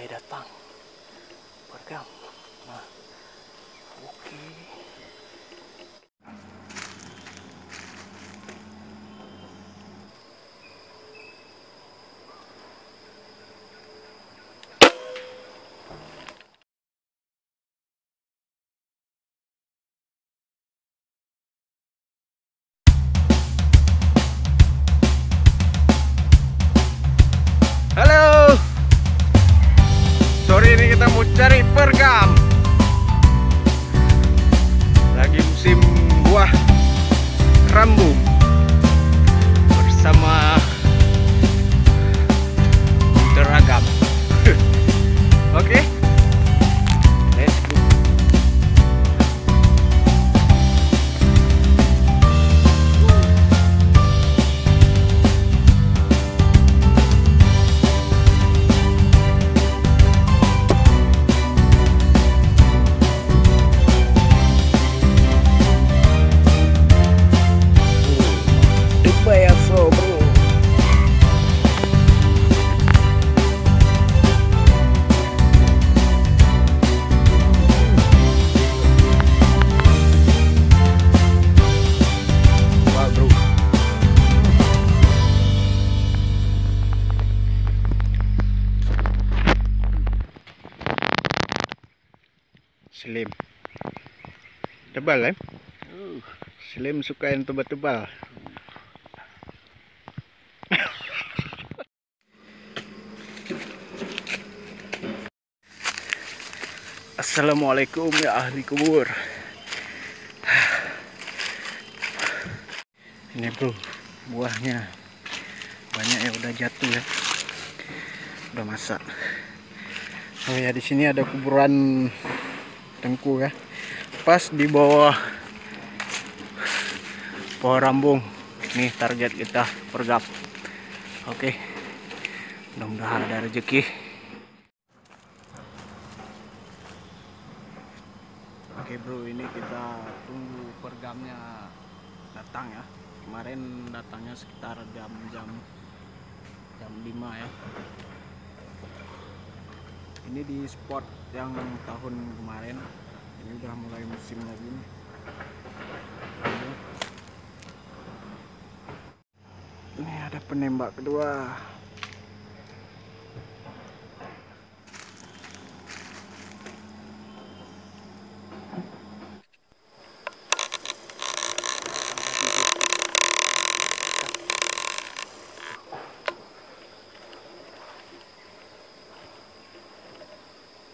datang bergam. Nah, oke. Halo, sore ini kita mau cari bergam. Lagi musim buah rambung bersama beragam. Oke, let's go. Slim tebal Slim suka yang tebal-tebal. Assalamualaikum ya ahli kubur. Ini bro, buahnya banyak yang udah jatuh ya, udah masak. Oh ya, di sini ada kuburan tengku ya, pas di bawah pohon rambung. Ini target kita bergam. Oke, mudah-mudahan ada rezeki. Oke bro, ini kita tunggu bergamnya datang ya. Kemarin datangnya sekitar jam 5 ya. Ini di spot yang tahun kemarin. Ini udah mulai musim lagi nih. Ini ada penembak kedua.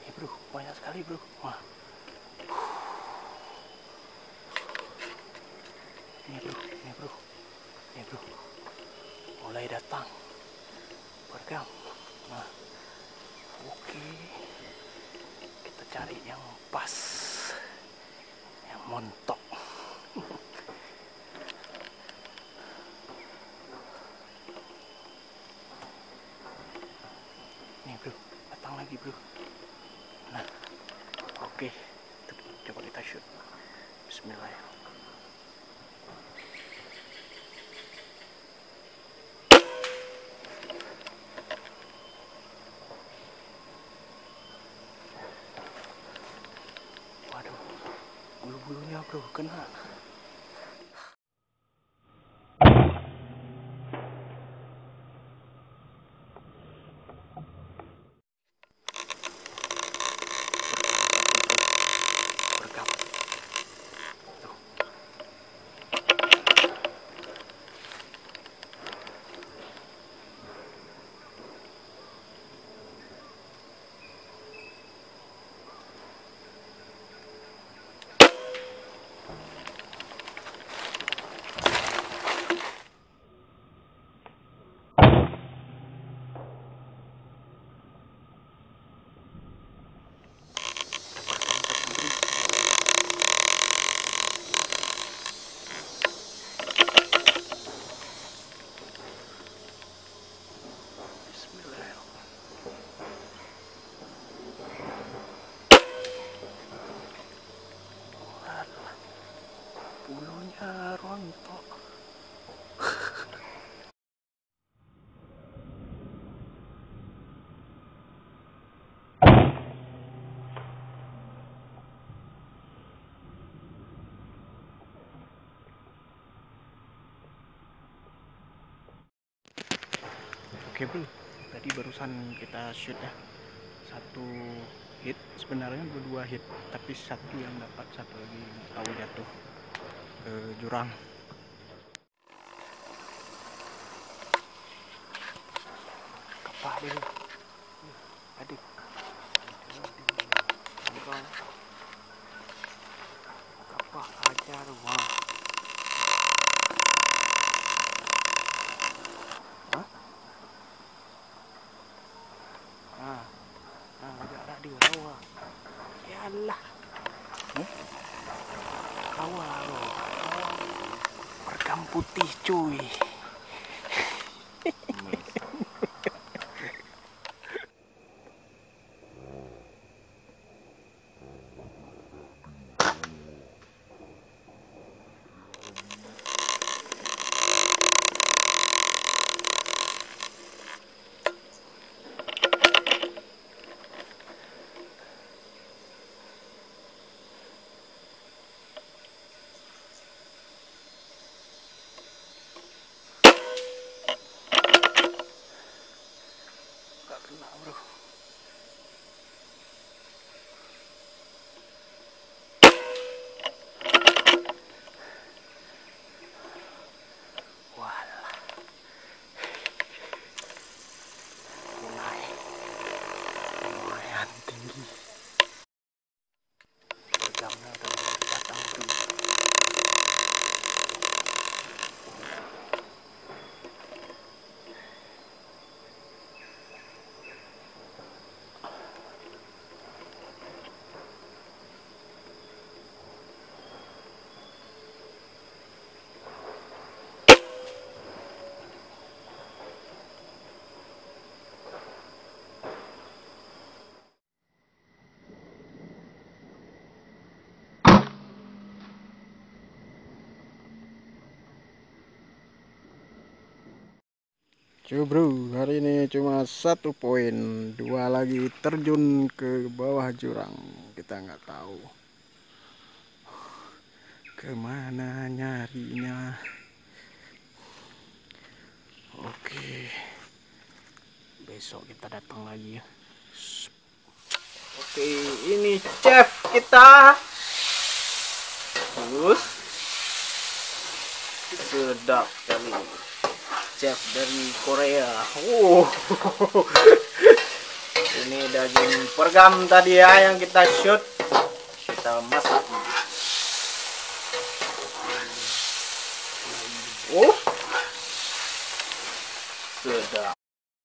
Ini bro, banyak sekali bro. Wah. Ini bro, ini bro, ini bro. Mulai datang bergam. Nah, oke. Kita cari yang pas, yang montok. Nih bro, datang lagi bro. Nah, oke. Coba kita shoot. Bismillahirrahmanirrahim. Waduh, bulu-bulunya bro kena. Bergam. Tuh. Oke bro, tadi barusan kita shoot ya, satu hit, sebenarnya dua hit, tapi satu yang dapat, satu lagi nggak tahu jatuh ke jurang. Kapah deh, adik, kapah ajar wah. Agak di rawa. Yalah. Rawa loh. Rekam putih cuy. Gak kena bro. Walah. Lumayan tinggi. Jamnya udah datang bro. Coba bro, hari ini cuma 1 poin, 2 lagi terjun ke bawah jurang. Kita nggak tahu kemana nyarinya. Oke, besok kita datang lagi ya. Oke, ini chef kita. Terus sedap kali. Chef dari Korea. Ini daging pergam tadi ya yang kita shoot, kita masak. Sedap.